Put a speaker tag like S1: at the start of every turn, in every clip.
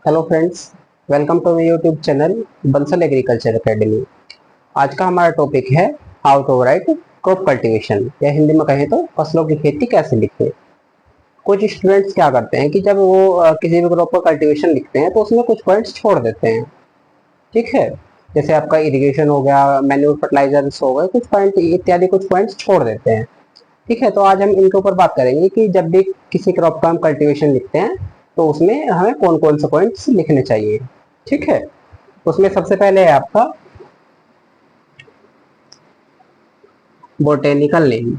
S1: Hello friends, welcome to my YouTube channel Bansal agriculture academy. आज का हमारा टॉपिक है how to write crop cultivation, या हिंदी में कहें तो फसलों की खेती कैसे लिखें। कुछ स्टूडेंट्स क्या करते हैं कि जब वो किसी भी क्रॉप का कल्टीवेशन लिखते हैं तो उसमें कुछ पॉइंट्स छोड़ देते हैं। ठीक है, जैसे आपका इरिगेशन हो गया, मैन्यूर फर्टिलाइजर्स हो गए, कुछ पॉइंट इत्यादि कुछ पॉइंट्स छोड़ देते हैं। ठीक है, तो आज हम इनके ऊपर बात करेंगे कि जब भी किसी क्रॉप का हम कल्टीवेशन लिखते हैं तो उसमें हमें कौन कौन से पॉइंट्स लिखने चाहिए। ठीक है, उसमें सबसे पहले है आपका बोटेनिकल नेम।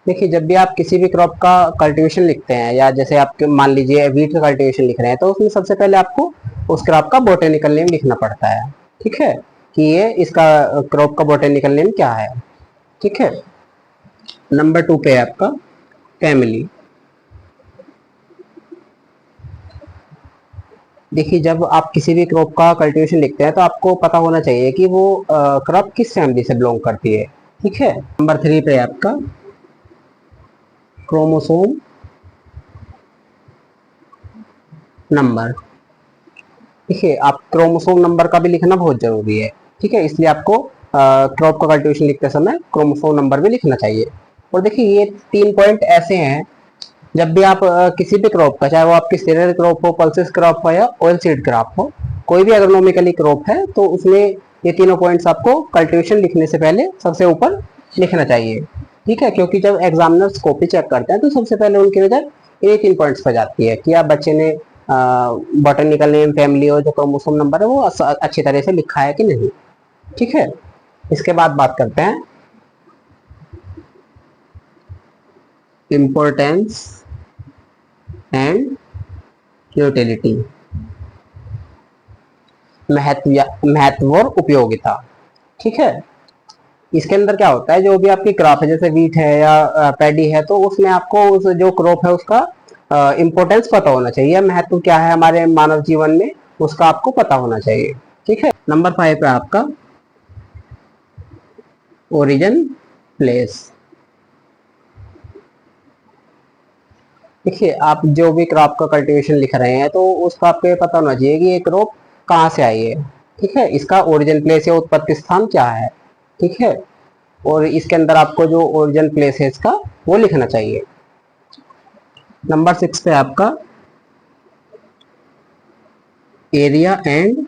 S1: देखिए, जब भी आप किसी भी क्रॉप का कल्टीवेशन लिखते हैं, या जैसे आप मान लीजिए वीट का कल्टीवेशन लिख रहे हैं, तो उसमें सबसे पहले आपको उस क्रॉप का बोटेनिकल नेम लिखना पड़ता है। ठीक है, कि ये इसका क्रॉप का बोटेनिकल नेम क्या है। ठीक है, नंबर 2 पे है आपका फैमिली। देखिए, जब आप किसी भी क्रॉप का कल्टीवेशन लिखते हैं तो आपको पता होना चाहिए कि वो क्रॉप किस फैमिली से बिलोंग करती है। ठीक है, नंबर 3 पे है आपका क्रोमोसोम नंबर। देखिए, आप क्रोमोसोम नंबर का भी लिखना बहुत जरूरी है। ठीक है, इसलिए आपको क्रॉप का कल्टीवेशन लिखते समय क्रोमोसोम नंबर भी लिखना चाहिए। और देखिए, ये 3 पॉइंट ऐसे हैं, जब भी आप किसी भी क्रॉप का, चाहे वो आपकी सीरियल क्रॉप हो, पल्सेस क्रॉप हो, या ऑयल सीड क्रॉप हो, कोई भी एग्रोनॉमिकली क्रॉप है, तो उसमें ये तीनों पॉइंट्स आपको कल्टीवेशन लिखने से पहले सबसे ऊपर लिखना चाहिए। ठीक है, क्योंकि जब एग्जामिनर्स कॉपी चेक करते हैं तो सबसे पहले उनकी नजर इन्हीं 3 पॉइंट्स पर जाती है कि आप बच्चे ने बॉटनिकल नेम, फैमिली और जो क्रोमोसोम नंबर है वो अच्छी तरह से लिखा है कि नहीं। ठीक है, इसके बाद बात करते हैं इम्पोर्टेंस एंड यूटिलिटी। महत्व और उपयोगिता। ठीक है, इसके अंदर क्या होता है, जो भी आपकी क्रॉप है, जैसे वीट है या पैडी है, तो उसमें आपको उस जो क्रॉप है उसका इम्पोर्टेंस पता होना चाहिए, महत्व क्या है हमारे मानव जीवन में, उसका आपको पता होना चाहिए। ठीक है, नंबर 5 पे आपका ओरिजिन प्लेस। देखिए, आप जो भी क्रॉप का कल्टीवेशन लिख रहे हैं तो उसका आपको ये पता होना चाहिए कि ये क्रॉप कहाँ से आई है। ठीक है, इसका ओरिजिन प्लेस या उत्पत्ति स्थान क्या है। ठीक है, और इसके अंदर आपको जो ओरिजिन प्लेस है इसका वो लिखना चाहिए। नंबर 6 पे आपका एरिया एंड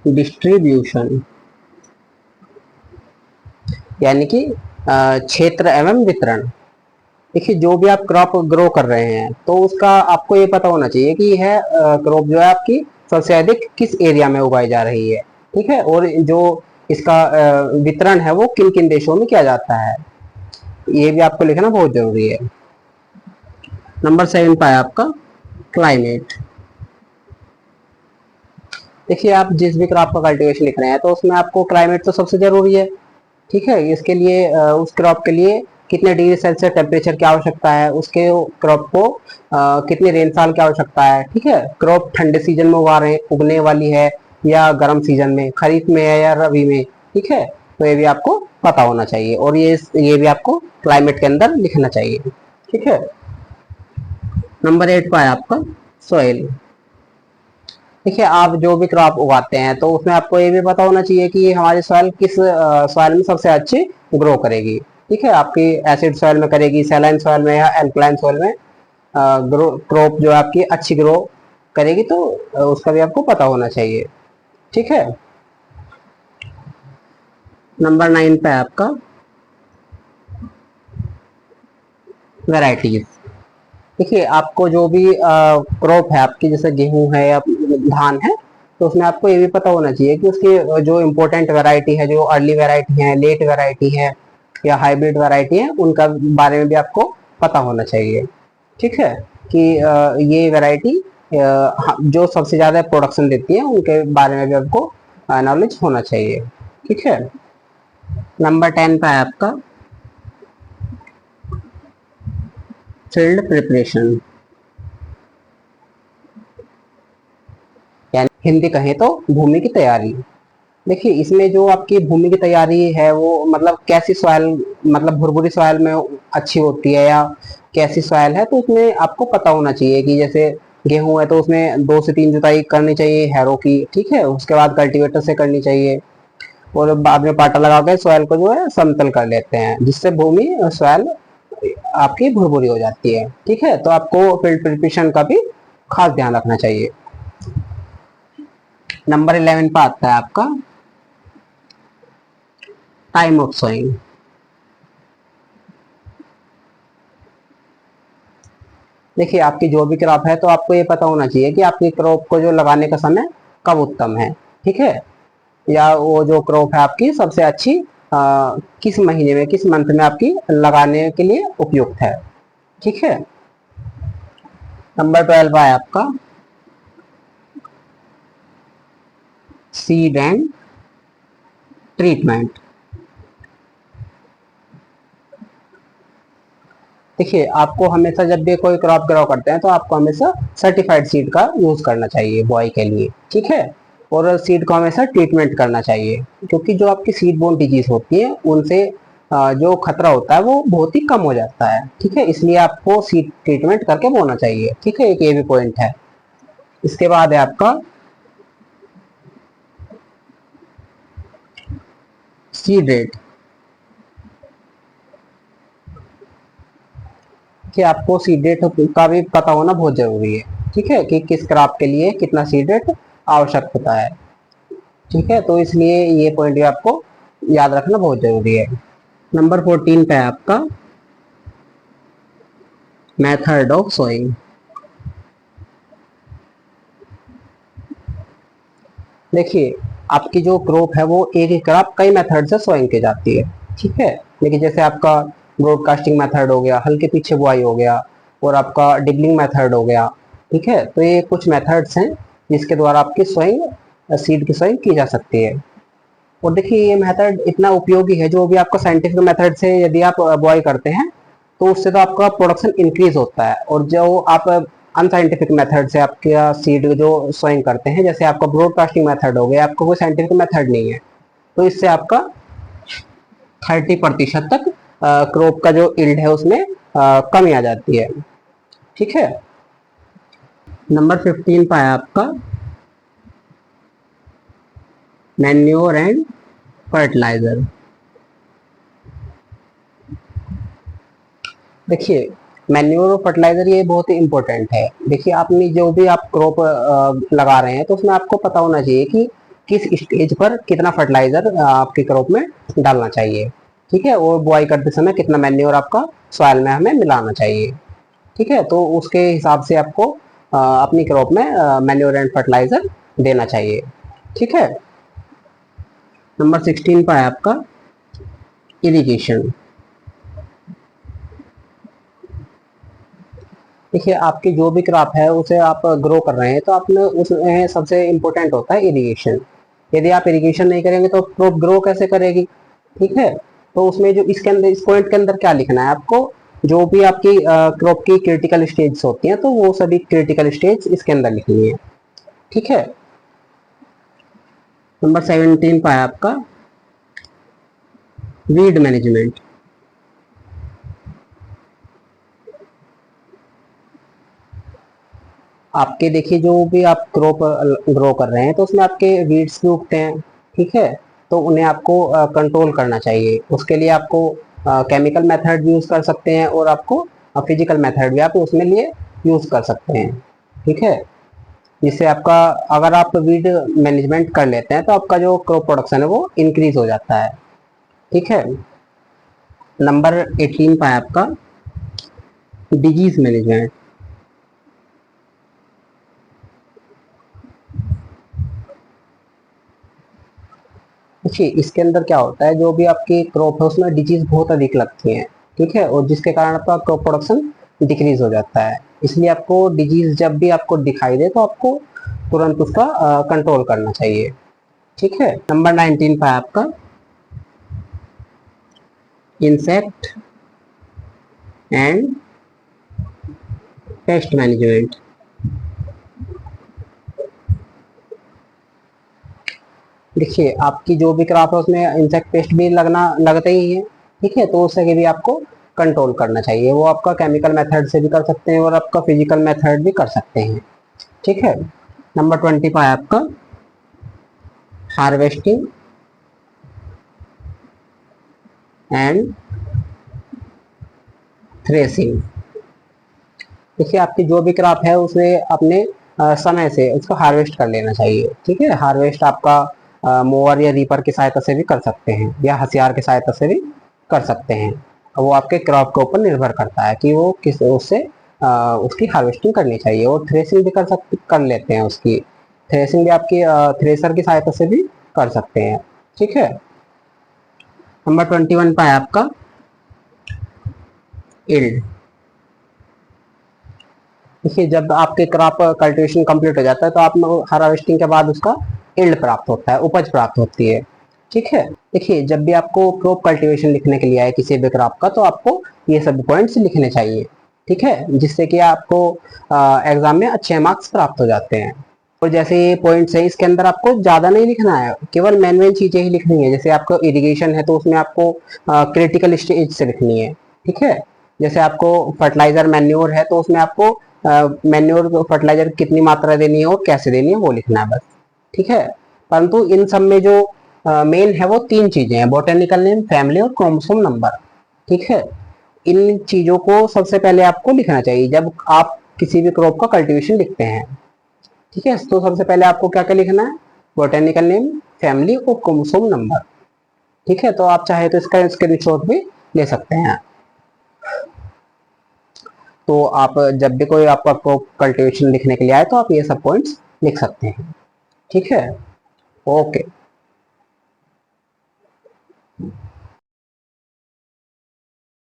S1: डिस्ट्रीब्यूशन, यानी कि क्षेत्र एवं वितरण। देखिए, जो भी आप क्रॉप ग्रो कर रहे हैं तो उसका आपको ये पता होना चाहिए कि यह क्रॉप जो है आपकी सबसे अधिक किस एरिया में उगाई जा रही है। ठीक है, और जो इसका वितरण है वो किन किन देशों में किया जाता है, ये भी आपको लिखना बहुत जरूरी है। नंबर 7 पर है आपका क्लाइमेट। देखिए, आप जिस भी क्रॉप का कल्टीवेशन लिख रहे हैं तो उसमें आपको क्लाइमेट तो सबसे जरूरी है। ठीक है, इसके लिए उस क्रॉप के लिए कितने डिग्री सेल्सियस टेम्परेचर की आवश्यकता है, उसके क्रॉप को कितनी रेनफॉल की आवश्यकता है। ठीक है, क्रॉप ठंडे सीजन में उगने वाली है या गर्म सीजन में, खरीफ में है या रबी में। ठीक है, तो ये भी आपको पता होना चाहिए, और ये भी आपको क्लाइमेट के अंदर लिखना चाहिए। ठीक है, नंबर 8 पर है आपका सॉइल। देखिए, आप जो भी क्रॉप उगाते हैं तो उसमें आपको ये भी पता होना चाहिए कि हमारी सॉइल किस सॉइल में सबसे अच्छी ग्रो करेगी। ठीक है, आपकी एसिड सॉइल में करेगी, सैलाइन सॉइल में, या एल्कलाइन सॉइल में ग्रो क्रॉप जो आपकी अच्छी ग्रो करेगी, तो उसका भी आपको पता होना चाहिए। ठीक है, नंबर 9 पे आपका वेराइटीज। देखिए, आपको जो भी क्रॉप है आपकी, जैसे गेहूं है या धान है, तो उसमें आपको ये भी पता होना चाहिए कि उसकी जो इम्पोर्टेंट वैरायटी है, जो अर्ली वैरायटी है, लेट वैरायटी है, या हाइब्रिड वैरायटी है, उनका बारे में भी आपको पता होना चाहिए। ठीक है, कि ये वैरायटी जो सबसे ज्यादा प्रोडक्शन देती है उनके बारे में भी आपको नॉलेज होना चाहिए। ठीक है, नंबर 10 पे है आपका फील्ड प्रिपरेशन, यानी हिंदी कहें तो भूमि की तैयारी। देखिए, इसमें जो आपकी भूमि की तैयारी है वो मतलब कैसी सॉइल, मतलब भुरभुरी सॉइल में अच्छी होती है या कैसी सॉइल है, तो उसमें आपको पता होना चाहिए कि जैसे गेहूं है तो उसमें 2 से 3 जुताई करनी चाहिए हैरों की, ठीक है, उसके बाद कल्टीवेटर से करनी चाहिए, और बाद में पाटा लगा के सॉइल को जो है समतल कर लेते हैं, जिससे भूमि सॉइल आपकी भुरभुरी हो जाती है। ठीक है, तो आपको फील्ड प्रिपरेशन का भी खास ध्यान रखना चाहिए। नंबर 11 पे आता है आपका टाइम ऑफ सोइंग। देखिए आपकी जो भी क्रॉप है तो आपको ये पता होना चाहिए कि आपकी क्रॉप को जो लगाने का समय कब उत्तम है, ठीक है, या वो जो क्रॉप है आपकी सबसे अच्छी किस महीने में, किस मंथ में आपकी लगाने के लिए उपयुक्त है। ठीक है, नंबर 12 है आपका सीड एंड ट्रीटमेंट। देखिए आपको हमेशा जब भी कोई क्रॉप ग्रो करते हैं तो आपको हमेशा सर्टिफाइड सीड का यूज करना चाहिए बुआई के लिए, ठीक है, और सीड को हमेशा ट्रीटमेंट करना चाहिए, क्योंकि जो आपकी सीड बोर्न डिजीज होती है उनसे जो खतरा होता है वो बहुत ही कम हो जाता है। ठीक है, इसलिए आपको सीड ट्रीटमेंट करके बोना चाहिए। ठीक है, एक ये भी पॉइंट है। इसके बाद है आपका सीड रेट, कि आपको सीड रेट का भी पता होना बहुत जरूरी है। ठीक है, कि किस क्रॉप के लिए कितना सीड रेट आवश्यक होता है। ठीक है, तो इसलिए ये पॉइंट भी आपको याद रखना बहुत जरूरी है। नंबर 14 पे है आपका मेथड ऑफ सोइंग। देखिए आपकी जो क्रॉप है वो एक ही क्रॉप कई मेथड से सोइंग की जाती है। ठीक है, लेकिन जैसे आपका ब्रॉडकास्टिंग मेथड हो गया, हल्के पीछे बुआई हो गया, और आपका डिबलिंग मेथड हो गया। ठीक है, तो ये कुछ मेथड्स हैं जिसके द्वारा आपकी सोइंग सीड की सोइंग की जा सकती है। और देखिए ये मेथड इतना उपयोगी है, जो भी आपका साइंटिफिक मेथड से यदि आप बुआई करते हैं तो उससे तो आपका प्रोडक्शन इंक्रीज होता है, और जो आप अनसाइंटिफिक मेथड से आपके सीड जो सोइंग करते हैं, जैसे आपका ब्रॉडकास्टिंग मेथड हो गया, आपका कोई साइंटिफिक मेथड नहीं है, तो इससे आपका 30% तक क्रॉप का जो इल्ड है उसमें कमी आ जाती है। ठीक है, नंबर 15 पर है आपका मैन्योर एंड फर्टिलाइजर। देखिए मैन्योर और फर्टिलाइजर ये बहुत ही इंपॉर्टेंट है। देखिए आपने जो भी आप क्रॉप लगा रहे हैं तो उसमें आपको पता होना चाहिए कि किस स्टेज पर कितना फर्टिलाइजर आपकी क्रॉप में डालना चाहिए। ठीक है, और बुआई करते समय कितना मैन्योर आपका सॉइल में हमें मिलाना चाहिए। ठीक है, तो उसके हिसाब से आपको अपनी क्रॉप में मैन्योर एंड फर्टिलाइजर देना चाहिए। ठीक है, नंबर 16 पर है आपका इरिगेशन। देखिए आपकी जो भी क्रॉप है उसे आप ग्रो कर रहे हैं तो आपने उसमें सबसे इम्पोर्टेंट होता है इरिगेशन। यदि आप इरिगेशन नहीं करेंगे तो क्रॉप ग्रो कैसे करेगी। ठीक है, तो उसमें जो इसके अंदर इस पॉइंट के अंदर क्या लिखना है आपको, जो भी आपकी क्रॉप की क्रिटिकल स्टेज होती हैं तो वो सभी क्रिटिकल स्टेज इसके अंदर लिखनी है। ठीक है, नंबर 17 पर है आपका वीड मैनेजमेंट। आपके देखिए जो भी आप क्रॉप ग्रो कर रहे हैं तो उसमें आपके वीड्स भी उगते हैं। ठीक है, तो उन्हें आपको कंट्रोल करना चाहिए। उसके लिए आपको केमिकल मेथड यूज कर सकते हैं, और आपको फिजिकल मेथड भी आप उसमें लिए यूज कर सकते हैं। ठीक है, जिससे आपका अगर आप वीड मैनेजमेंट कर लेते हैं तो आपका जो क्रॉप प्रोडक्शन है वो इंक्रीज हो जाता है। ठीक है, नंबर 18 पर है आपका डिजीज मैनेजमेंट। देखिए इसके अंदर क्या होता है, जो भी आपकी क्रॉप है उसमें डिजीज बहुत अधिक लगती हैं। ठीक है, और जिसके कारण आपका क्रॉप प्रोडक्शन डिक्रीज हो जाता है। इसलिए आपको डिजीज जब भी आपको दिखाई दे तो आपको तुरंत उसका कंट्रोल करना चाहिए। ठीक है, नंबर 19 पर है आपका इंसेक्ट एंड पेस्ट मैनेजमेंट। देखिए आपकी जो भी क्रॉप है उसमें इंसेक्ट पेस्ट भी लगना लगते ही है। ठीक है, तो उससे भी आपको कंट्रोल करना चाहिए। वो आपका केमिकल मेथड से भी कर सकते हैं और आपका फिजिकल मेथड भी कर सकते हैं। ठीक है। नंबर 25 है आपका हार्वेस्टिंग एंड थ्रेसिंग। देखिए आपकी जो भी क्रॉप है उसे अपने समय से उसको हार्वेस्ट कर लेना चाहिए। ठीक है। हार्वेस्ट आपका मोवर या रीपर की सहायता से भी कर सकते हैं या हथियार की सहायता से भी कर सकते हैं। वो आपके क्रॉप के ऊपर निर्भर करता है कि वो किस उससे उसकी हार्वेस्टिंग करनी चाहिए। और थ्रेसिंग भी कर लेते हैं उसकी। थ्रेसिंग भी आपकी थ्रेसर की सहायता से भी कर सकते हैं। ठीक है। नंबर 21 पर है आपका इल्ड। देखिए जब आपके क्रॉप कल्टीवेशन कंप्लीट हो जाता है तो आप हार्वेस्टिंग के बाद उसका इल्ड प्राप्त होता है, उपज प्राप्त होती है। ठीक है। देखिए जब भी आपको क्रॉप कल्टीवेशन लिखने के लिए आए किसी भी क्रॉप का तो आपको ये सब पॉइंट्स लिखने चाहिए। ठीक है। जिससे कि आपको एग्जाम में अच्छे मार्क्स प्राप्त हो जाते हैं। और जैसे ये पॉइंट्स है इसके अंदर आपको ज्यादा नहीं लिखना है, केवल मेन मेन चीजें ही लिखनी है। जैसे आपको इरिगेशन है तो उसमें आपको क्रिटिकल स्टेज से लिखनी है। ठीक है। जैसे आपको फर्टिलाइजर मैन्योर है तो उसमें आपको मैन्योर फर्टिलाइजर कितनी मात्रा देनी है और कैसे देनी है वो लिखना है बस। ठीक है। परंतु इन सब में जो मेन है वो तीन चीजें हैं, बोटेनिकल नेम, फैमिली और क्रोमोसोम नंबर। ठीक है। इन चीजों को सबसे पहले आपको लिखना चाहिए जब आप किसी भी क्रॉप का कल्टीवेशन लिखते हैं। ठीक है। तो सबसे पहले आपको क्या क्या लिखना है, बोटेनिकल नेम, फैमिली और क्रोमोसोम नंबर। ठीक है। तो आप चाहे तो इसका स्क्रीनशॉट भी ले सकते हैं। तो आप जब भी कोई आपको कल्टीवेशन लिखने के लिए आए तो आप ये सब पॉइंट्स लिख सकते हैं। ठीक है। ओके।